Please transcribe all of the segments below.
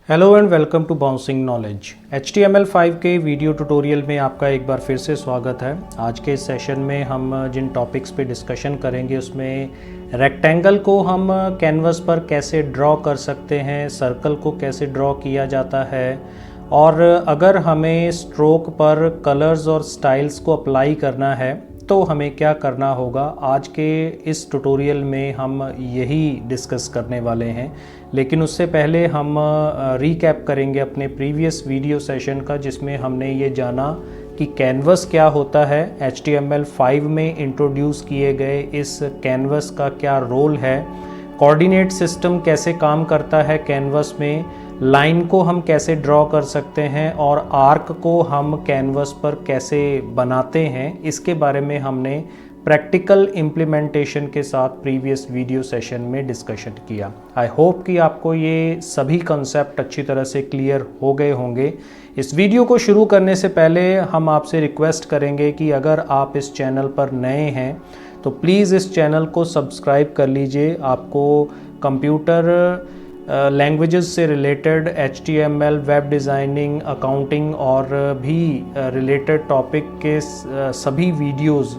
Hello and welcome to bouncing knowledge. HTML5 के video tutorial में आपका एक बार फिर से स्वागत है। आज के इस सेशन में हम जिन टॉपिक्स पे डिस्कशन करेंगे उसमें रेक्टेंगल को हम कैनवस पर कैसे ड्रॉ कर सकते हैं, सर्कल को कैसे ड्रॉ किया जाता है, और अगर हमें स्ट्रोक पर कलर्स और स्टाइल्स को अप्लाई करना है तो हमें क्या करना होगा। आज के इस ट्यूटोरियल में हम यही डिस्कस करने वाले हैं। लेकिन उससे पहले हम रीकैप करेंगे अपने प्रीवियस वीडियो सेशन का, जिसमें हमने ये जाना कि कैनवस क्या होता है, HTML5 में इंट्रोड्यूस किए गए इस कैनवस का क्या रोल है, कोऑर्डिनेट सिस्टम कैसे काम करता है कैनवस में, लाइन को हम कैसे ड्रॉ कर सकते हैं और आर्क को हम कैनवस पर कैसे बनाते हैं, इसके बारे में हमने प्रैक्टिकल इम्प्लीमेंटेशन के साथ प्रीवियस वीडियो सेशन में डिस्कशन किया। आई होप कि आपको ये सभी कंसेप्ट अच्छी तरह से क्लियर हो गए होंगे। इस वीडियो को शुरू करने से पहले हम आपसे रिक्वेस्ट करेंगे कि अगर आप इस चैनल पर नए हैं तो प्लीज़ इस चैनल को सब्सक्राइब कर लीजिए। आपको कंप्यूटर लैंग्वेजेस से related HTML, web designing, accounting और भी रिलेटेड टॉपिक के सभी वीडियोस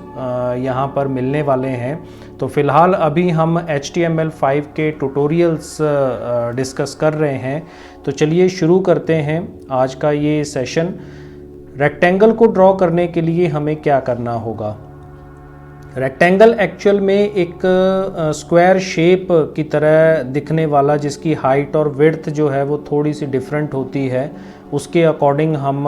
यहाँ पर मिलने वाले हैं। तो फ़िलहाल अभी हम HTML5 के ट्यूटोरियल्स डिस्कस कर रहे हैं। तो चलिए शुरू करते हैं आज का ये सेशन। रेक्टेंगल को ड्रॉ करने के लिए हमें क्या करना होगा। रेक्टेंगल एक्चुअल में एक स्क्वायर शेप की तरह दिखने वाला, जिसकी हाइट और विड्थ जो है वो थोड़ी सी डिफरेंट होती है, उसके अकॉर्डिंग हम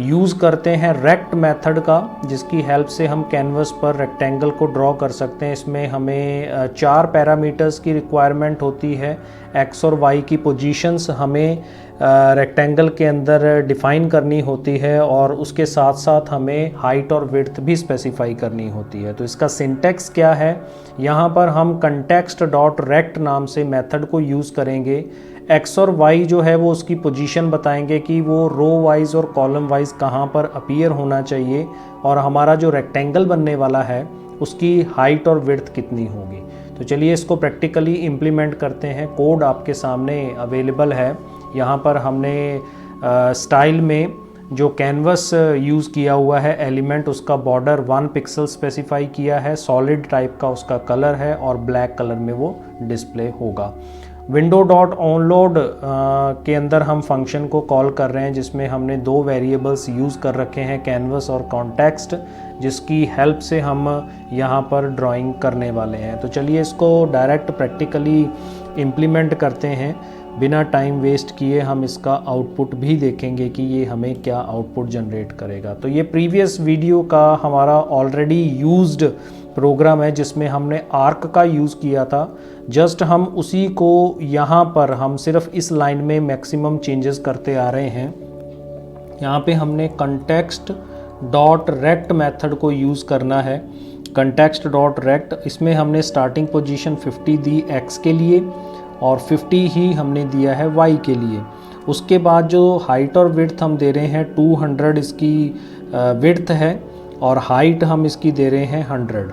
यूज़ करते हैं रेक्ट मेथड का, जिसकी हेल्प से हम कैनवस पर रेक्टेंगल को ड्रॉ कर सकते हैं। इसमें हमें 4 पैरामीटर्स की रिक्वायरमेंट होती है। एक्स और वाई की पोजीशंस हमें रेक्टेंगल के अंदर डिफ़ाइन करनी होती है और उसके साथ साथ हमें हाइट और विड्थ भी स्पेसिफाई करनी होती है। तो इसका सिंटैक्स क्या है, यहाँ पर हम कंटेक्स्ट डॉट रेक्ट नाम से मेथड को यूज़ करेंगे। एक्स और वाई जो है वो उसकी पोजीशन बताएंगे कि वो रो वाइज और कॉलम वाइज कहाँ पर अपीयर होना चाहिए, और हमारा जो रेक्टेंगल बनने वाला है उसकी हाइट और विड्थ कितनी होगी। तो चलिए इसको प्रैक्टिकली इम्प्लीमेंट करते हैं। कोड आपके सामने अवेलेबल है। यहाँ पर हमने स्टाइल में जो कैनवस यूज़ किया हुआ है एलिमेंट, उसका बॉर्डर 1 पिक्सल स्पेसिफाई किया है, सॉलिड टाइप का उसका कलर है और ब्लैक कलर में वो डिस्प्ले होगा। विंडो डॉट ऑनलोड के अंदर हम फंक्शन को कॉल कर रहे हैं, जिसमें हमने 2 वेरिएबल्स यूज़ कर रखे हैं, कैनवस और कॉन्टेक्स्ट, जिसकी हेल्प से हम यहाँ पर ड्राइंग करने वाले हैं। तो चलिए इसको डायरेक्ट प्रैक्टिकली इम्प्लीमेंट करते हैं। बिना टाइम वेस्ट किए हम इसका आउटपुट भी देखेंगे कि ये हमें क्या आउटपुट जनरेट करेगा। तो ये प्रीवियस वीडियो का हमारा ऑलरेडी यूज्ड प्रोग्राम है, जिसमें हमने आर्क का यूज़ किया था। जस्ट हम उसी को यहाँ पर हम सिर्फ इस लाइन में मैक्सिमम चेंजेस करते आ रहे हैं। यहाँ पे हमने कंटेक्स्ट डॉट रेक्ट मेथड को यूज़ करना है। कंटेक्स्ट डॉट रेक्ट, इसमें हमने स्टार्टिंग पोजीशन 50 दी x के लिए और 50 ही हमने दिया है y के लिए। उसके बाद जो हाइट और विड्थ हम दे रहे हैं 200 इसकी विड्थ है और हाइट हम इसकी दे रहे हैं 100।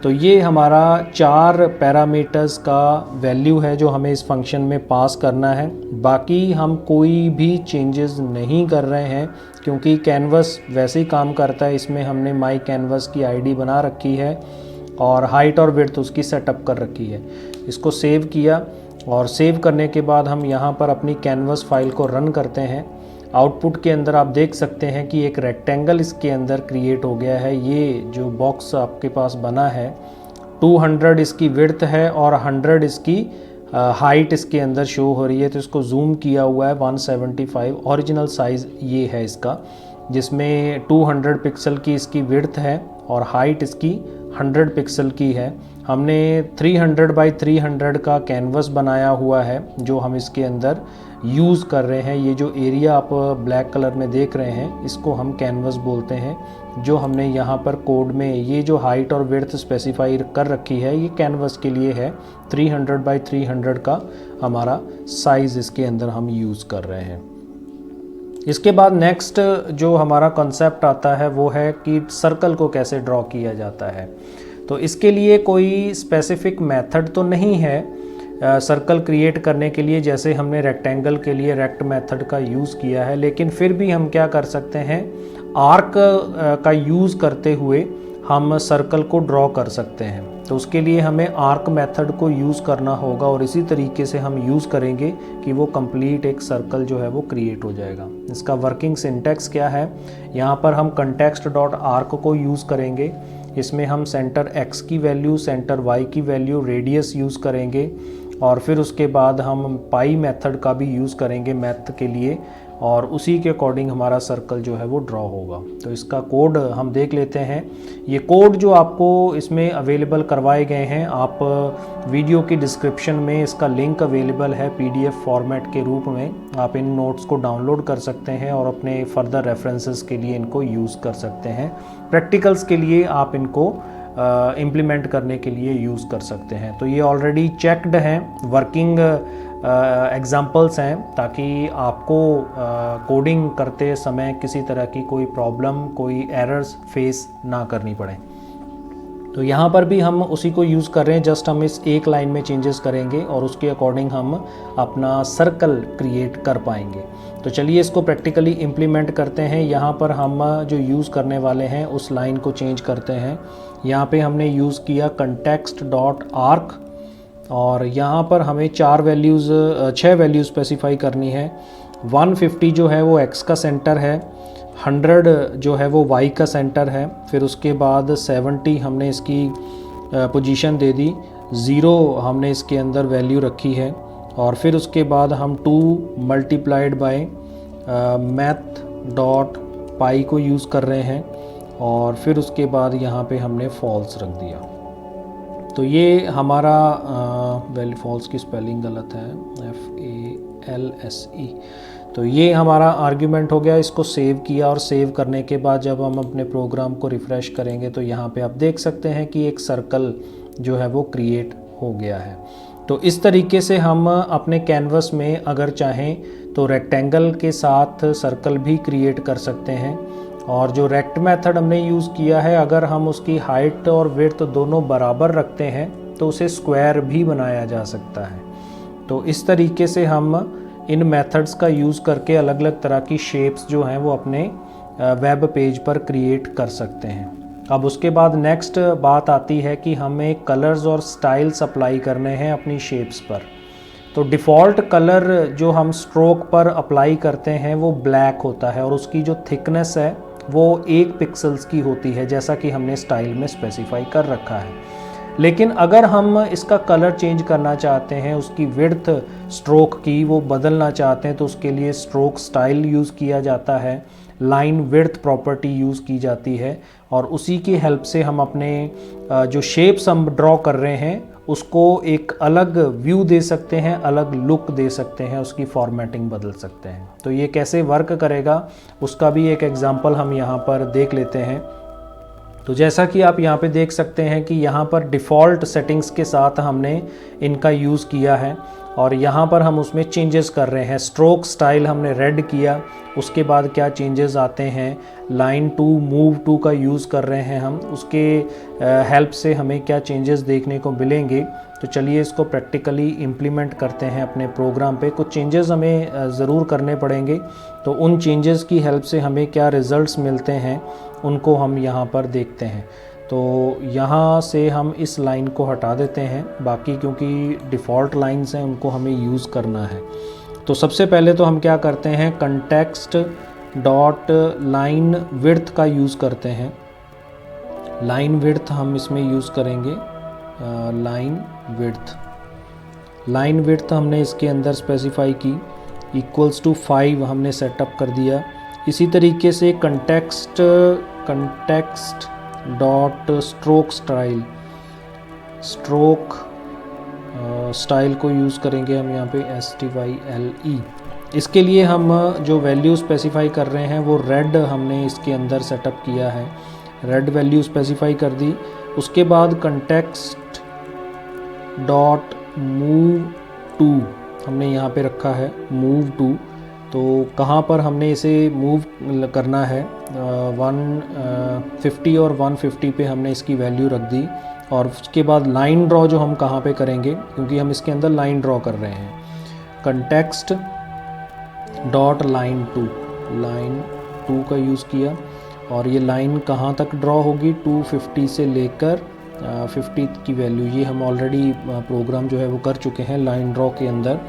तो ये हमारा 4 पैरामीटर्स का वैल्यू है जो हमें इस फंक्शन में पास करना है। बाकी हम कोई भी चेंजेस नहीं कर रहे हैं, क्योंकि कैनवस वैसे ही काम करता है। इसमें हमने माई कैनवस की आईडी बना रखी है और हाइट और विड्थ उसकी सेटअप कर रखी है। इसको सेव किया और सेव करने के बाद हम यहाँ पर अपनी कैनवस फाइल को रन करते हैं। आउटपुट के अंदर आप देख सकते हैं कि एक रेक्टेंगल इसके अंदर क्रिएट हो गया है। ये जो बॉक्स आपके पास बना है 200 इसकी विड्थ है और 100 इसकी हाइट इसके अंदर शो हो रही है। तो इसको जूम किया हुआ है 175। ओरिजिनल साइज़ ये है इसका, जिसमें 200 पिक्सल की इसकी विड्थ है और हाइट इसकी 100 पिक्सल की है। हमने 300 बाई 300 का कैनवस बनाया हुआ है जो हम इसके अंदर यूज़ कर रहे हैं। ये जो एरिया आप ब्लैक कलर में देख रहे हैं इसको हम कैनवस बोलते हैं। जो हमने यहाँ पर कोड में ये जो हाइट और विड्थ स्पेसिफाई कर रखी है ये कैनवस के लिए है। 300 बाई 300 का हमारा साइज़ इसके अंदर हम यूज़ कर रहे हैं। इसके बाद नेक्स्ट जो हमारा कॉन्सेप्ट आता है वो है कि सर्कल को कैसे ड्रॉ किया जाता है। तो इसके लिए कोई स्पेसिफिक मेथड तो नहीं है, सर्कल क्रिएट करने के लिए जैसे हमने रेक्टेंगल के लिए रेक्ट मेथड का यूज़ किया है, लेकिन फिर भी हम क्या कर सकते हैं, आर्क का यूज़ करते हुए हम सर्कल को ड्रॉ कर सकते हैं। तो उसके लिए हमें आर्क मेथड को यूज़ करना होगा और इसी तरीके से हम यूज़ करेंगे कि वो कंप्लीट एक सर्कल जो है वो क्रिएट हो जाएगा। इसका वर्किंग सिंटैक्स क्या है, यहाँ पर हम context डॉट आर्क को यूज़ करेंगे। इसमें हम सेंटर x की वैल्यू, सेंटर y की वैल्यू, रेडियस यूज़ करेंगे और फिर उसके बाद हम पाई मेथड का भी यूज़ करेंगे मैथ के लिए और उसी के अकॉर्डिंग हमारा सर्कल जो है वो ड्रॉ होगा। तो इसका कोड हम देख लेते हैं। ये कोड जो आपको इसमें अवेलेबल करवाए गए हैं, आप वीडियो की डिस्क्रिप्शन में इसका लिंक अवेलेबल है PDF फॉर्मेट के रूप में। आप इन नोट्स को डाउनलोड कर सकते हैं और अपने फर्दर रेफरेंसेस के लिए इनको यूज़ कर सकते हैं। प्रैक्टिकल्स के लिए आप इनको इम्प्लीमेंट करने के लिए यूज़ कर सकते हैं। तो ये ऑलरेडी चेक्ड हैं, वर्किंग एग्जाम्पल्स हैं, ताकि आपको कोडिंग करते समय किसी तरह की कोई प्रॉब्लम, कोई एरर्स फेस ना करनी पड़े। तो यहाँ पर भी हम उसी को यूज़ कर रहे हैं, जस्ट हम इस एक लाइन में चेंजेस करेंगे और उसके अकॉर्डिंग हम अपना सर्कल क्रिएट कर पाएंगे। तो चलिए इसको प्रैक्टिकली इम्प्लीमेंट करते हैं। यहाँ पर हम जो यूज़ करने वाले हैं उस लाइन को चेंज करते हैं। यहाँ पे हमने यूज़ किया context डॉट आर्क और यहाँ पर हमें 6 वैल्यूज़ स्पेसिफाई करनी है। 150 जो है वो x का सेंटर है, 100 जो है वो y का सेंटर है, फिर उसके बाद 70 हमने इसकी पोजीशन दे दी, 0 हमने इसके अंदर वैल्यू रखी है और फिर उसके बाद हम 2 मल्टीप्लाइड बाय मैथ डॉट पाई को यूज़ कर रहे हैं और फिर उसके बाद यहाँ पे हमने फॉल्स रख दिया। तो ये हमारा वैल्यू, फॉल्स की स्पेलिंग गलत है, FALSE। तो ये हमारा आर्ग्यूमेंट हो गया। इसको सेव किया और सेव करने के बाद जब हम अपने प्रोग्राम को रिफ़्रेश करेंगे तो यहाँ पे आप देख सकते हैं कि एक सर्कल जो है वो क्रिएट हो गया है। तो इस तरीके से हम अपने कैनवस में अगर चाहें तो रेक्टेंगल के साथ सर्कल भी क्रिएट कर सकते हैं। और जो रेक्ट मेथड हमने यूज़ किया है, अगर हम उसकी हाइट और विड्थ दोनों बराबर रखते हैं तो उसे स्क्वायर भी बनाया जा सकता है। तो इस तरीके से हम इन मेथड्स का यूज़ करके अलग अलग तरह की शेप्स जो हैं वो अपने वेब पेज पर क्रिएट कर सकते हैं। अब उसके बाद नेक्स्ट बात आती है कि हमें कलर्स और स्टाइल्स अप्लाई करने हैं अपनी शेप्स पर। तो डिफ़ॉल्ट कलर जो हम स्ट्रोक पर अप्लाई करते हैं वो ब्लैक होता है और उसकी जो थिकनेस है वो 1 पिक्सल्स की होती है, जैसा कि हमने स्टाइल में स्पेसिफाई कर रखा है। लेकिन अगर हम इसका कलर चेंज करना चाहते हैं, उसकी विड्थ स्ट्रोक की वो बदलना चाहते हैं, तो उसके लिए स्ट्रोक स्टाइल यूज़ किया जाता है, लाइन विड्थ प्रॉपर्टी यूज़ की जाती है और उसी की हेल्प से हम अपने जो शेप्स हम ड्रॉ कर रहे हैं उसको एक अलग व्यू दे सकते हैं, अलग लुक दे सकते हैं, उसकी फॉर्मेटिंग बदल सकते हैं। तो ये कैसे वर्क करेगा उसका भी एक एग्जांपल हम यहाँ पर देख लेते हैं। तो जैसा कि आप यहाँ पे देख सकते हैं कि यहाँ पर डिफ़ॉल्ट सेटिंग्स के साथ हमने इनका यूज़ किया है और यहाँ पर हम उसमें चेंजेस कर रहे हैं। स्ट्रोक स्टाइल हमने रेड किया, उसके बाद क्या चेंजेस आते हैं, लाइन टू मूव टू का यूज़ कर रहे हैं हम, उसके हेल्प से हमें क्या चेंजेस देखने को मिलेंगे। तो चलिए इसको प्रैक्टिकली इम्प्लीमेंट करते हैं अपने प्रोग्राम पे। कुछ चेंजेस हमें ज़रूर करने पड़ेंगे, तो उन चेंजेस की हेल्प से हमें क्या रिज़ल्ट्स मिलते हैं उनको हम यहाँ पर देखते हैं। तो यहाँ से हम इस लाइन को हटा देते हैं, बाकी क्योंकि डिफ़ॉल्ट लाइंस हैं उनको हमें यूज़ करना है। तो सबसे पहले तो हम क्या करते हैं, कंटेक्स्ट डॉट लाइन विड्थ का यूज़ करते हैं। लाइन विड्थ हम इसमें यूज़ करेंगे, लाइन विड्थ हमने इसके अंदर स्पेसिफाई की, इक्वल्स टू 5 हमने सेटअप कर दिया। इसी तरीके से कंटेक्स्ट डॉट स्ट्रोक स्टाइल को यूज़ करेंगे हम यहाँ पे STYLE। इसके लिए हम जो वैल्यू स्पेसिफाई कर रहे हैं वो रेड हमने इसके अंदर सेटअप किया है, रेड वैल्यू स्पेसिफाई कर दी। उसके बाद कंटेक्स्ट डॉट मूव टू हमने यहाँ पे रखा है, मूव टू। तो कहाँ पर हमने इसे मूव करना है, 150 और 150 पे हमने इसकी वैल्यू रख दी। और उसके बाद लाइन ड्रॉ जो हम कहाँ पे करेंगे, क्योंकि हम इसके अंदर लाइन ड्रॉ कर रहे हैं, कंटेक्स्ट डॉट लाइन 2 का यूज़ किया। और ये लाइन कहाँ तक ड्रॉ होगी, 250 से लेकर 50 की वैल्यू, ये हम ऑलरेडी प्रोग्राम जो है वो कर चुके हैं लाइन ड्रॉ के अंदर।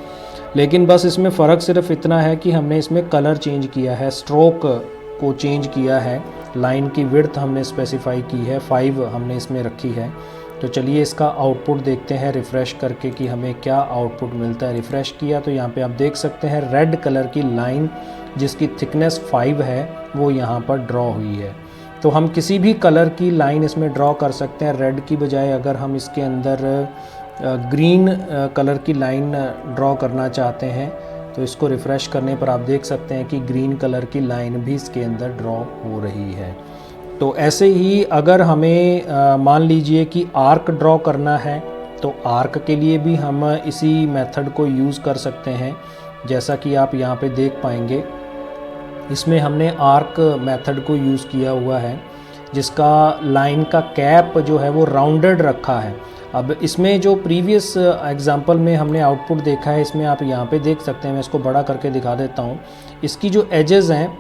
लेकिन बस इसमें फ़र्क सिर्फ इतना है कि हमने इसमें कलर चेंज किया है, स्ट्रोक को चेंज किया है, लाइन की विड्थ हमने स्पेसिफाई की है, 5 हमने इसमें रखी है। तो चलिए इसका आउटपुट देखते हैं रिफ़्रेश करके कि हमें क्या आउटपुट मिलता है। रिफ़्रेश किया तो यहाँ पे आप देख सकते हैं रेड कलर की लाइन जिसकी थिकनेस 5 है वो यहाँ पर ड्रॉ हुई है। तो हम किसी भी कलर की लाइन इसमें ड्रॉ कर सकते हैं। रेड की बजाय अगर हम इसके अंदर ग्रीन कलर की लाइन ड्रॉ करना चाहते हैं तो इसको रिफ़्रेश करने पर आप देख सकते हैं कि ग्रीन कलर की लाइन भी इसके अंदर ड्रॉ हो रही है। तो ऐसे ही अगर हमें मान लीजिए कि आर्क ड्रॉ करना है तो आर्क के लिए भी हम इसी मेथड को यूज़ कर सकते हैं। जैसा कि आप यहाँ पे देख पाएंगे, इसमें हमने आर्क मेथड को यूज़ किया हुआ है जिसका लाइन का कैप जो है वो राउंडेड रखा है। अब इसमें जो प्रीवियस एग्जांपल में हमने आउटपुट देखा है, इसमें आप यहाँ पे देख सकते हैं, मैं इसको बड़ा करके दिखा देता हूँ। इसकी जो एजेस हैं,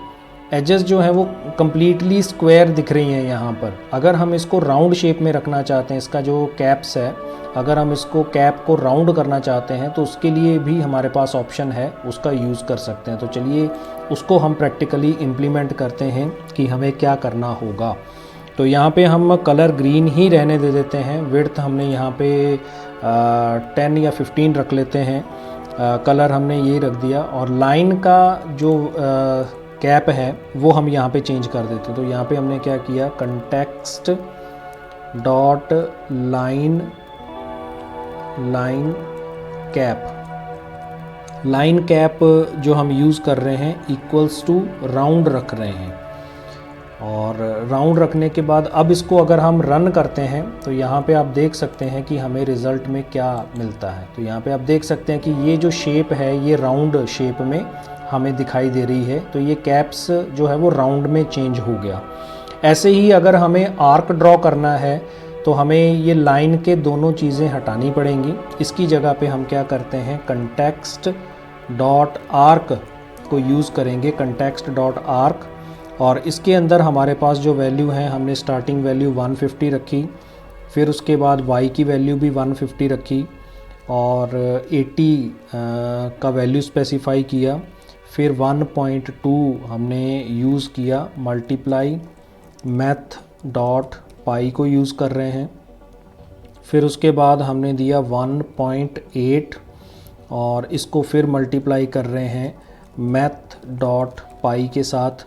एजेस जो है वो कम्प्लीटली स्क्वायर दिख रही हैं यहाँ पर। अगर हम इसको राउंड शेप में रखना चाहते हैं, इसका जो कैप्स है, अगर हम इसको कैप को राउंड करना चाहते हैं तो उसके लिए भी हमारे पास ऑप्शन है, उसका यूज़ कर सकते हैं। तो चलिए उसको हम प्रैक्टिकली इम्प्लीमेंट करते हैं कि हमें क्या करना होगा। तो यहाँ पे हम कलर ग्रीन ही रहने दे देते हैं। विड्थ हमने यहाँ पे 10 या 15 रख लेते हैं। कलर हमने ये रख दिया और लाइन का जो कैप है वो हम यहाँ पे चेंज कर देते हैं। तो यहाँ पे हमने क्या किया, कंटेक्स्ट डॉट लाइन कैप जो हम यूज़ कर रहे हैं इक्वल्स टू राउंड रख रहे हैं। और राउंड रखने के बाद अब इसको अगर हम रन करते हैं तो यहाँ पे आप देख सकते हैं कि हमें रिज़ल्ट में क्या मिलता है। तो यहाँ पे आप देख सकते हैं कि ये जो शेप है ये राउंड शेप में हमें दिखाई दे रही है। तो ये कैप्स जो है वो राउंड में चेंज हो गया। ऐसे ही अगर हमें आर्क ड्रॉ करना है तो हमें ये लाइन के दोनों चीज़ें हटानी पड़ेंगी। इसकी जगह पे हम क्या करते हैं, कंटेक्स्ट डॉट आर्क को यूज़ करेंगे, कंटेक्स्ट डॉट आर्क। और इसके अंदर हमारे पास जो वैल्यू है, हमने स्टार्टिंग वैल्यू 150 रखी, फिर उसके बाद y की वैल्यू भी 150 रखी और 80 का वैल्यू स्पेसिफाई किया। फिर 1.2 हमने यूज़ किया, मल्टीप्लाई मैथ डॉट पाई को यूज़ कर रहे हैं। फिर उसके बाद हमने दिया 1.8 और इसको फिर मल्टीप्लाई कर रहे हैं मैथ डॉट पाई के साथ।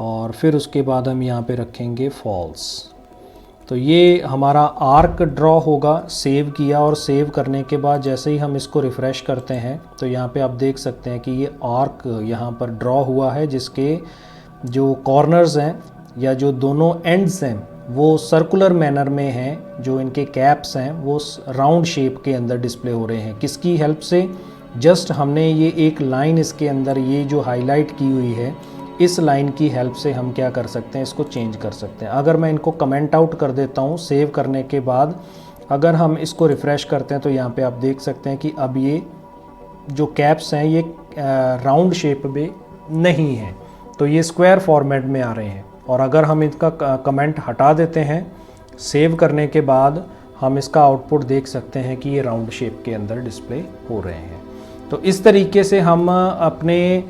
और फिर उसके बाद हम यहाँ पे रखेंगे फॉल्स। तो ये हमारा आर्क ड्रॉ होगा। सेव किया और सेव करने के बाद जैसे ही हम इसको रिफ़्रेश करते हैं तो यहाँ पे आप देख सकते हैं कि ये आर्क यहाँ पर ड्रॉ हुआ है, जिसके जो कॉर्नर्स हैं या जो दोनों एंड्स हैं वो सर्कुलर मैनर में हैं। जो इनके कैप्स हैं वो राउंड शेप के अंदर डिस्प्ले हो रहे हैं। किसकी हेल्प से, जस्ट हमने ये एक लाइन इसके अंदर ये जो हाईलाइट की हुई है, इस लाइन की हेल्प से हम क्या कर सकते हैं, इसको चेंज कर सकते हैं। अगर मैं इनको कमेंट आउट कर देता हूँ सेव करने के बाद, अगर हम इसको रिफ़्रेश करते हैं तो यहाँ पे आप देख सकते हैं कि अब ये जो कैप्स हैं ये राउंड शेप में नहीं हैं, तो ये स्क्वायर फॉर्मेट में आ रहे हैं। और अगर हम इसका कमेंट हटा देते हैं सेव करने के बाद, हम इसका आउटपुट देख सकते हैं कि ये राउंड शेप के अंदर डिस्प्ले हो रहे हैं। तो इस तरीके से हम अपने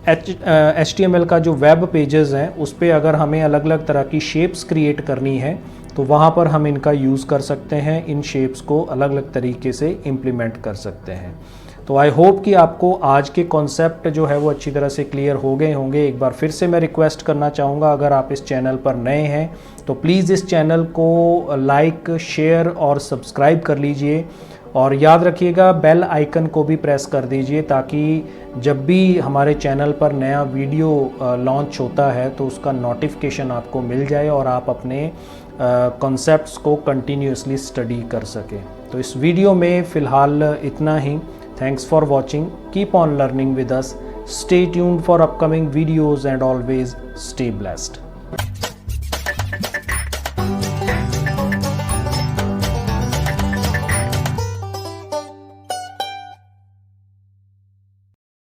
HTML का जो वेब पेजेस हैं उस पे अगर हमें अलग अलग तरह की शेप्स क्रिएट करनी है तो वहाँ पर हम इनका यूज़ कर सकते हैं। इन शेप्स को अलग अलग तरीके से इम्प्लीमेंट कर सकते हैं। तो आई होप कि आपको आज के कॉन्सेप्ट जो है वो अच्छी तरह से क्लियर हो गए होंगे। एक बार फिर से मैं रिक्वेस्ट करना चाहूँगा, अगर आप इस चैनल पर नए हैं तो प्लीज़ इस चैनल को लाइक, शेयर और सब्सक्राइब कर लीजिए। और याद रखिएगा बेल आइकन को भी प्रेस कर दीजिए ताकि जब भी हमारे चैनल पर नया वीडियो लॉन्च होता है तो उसका नोटिफिकेशन आपको मिल जाए और आप अपने कॉन्सेप्ट्स को कंटिन्यूसली स्टडी कर सकें। तो इस वीडियो में फ़िलहाल इतना ही। Thanks for watching, keep on learning with us, Stay tuned for upcoming videos and always stay blessed.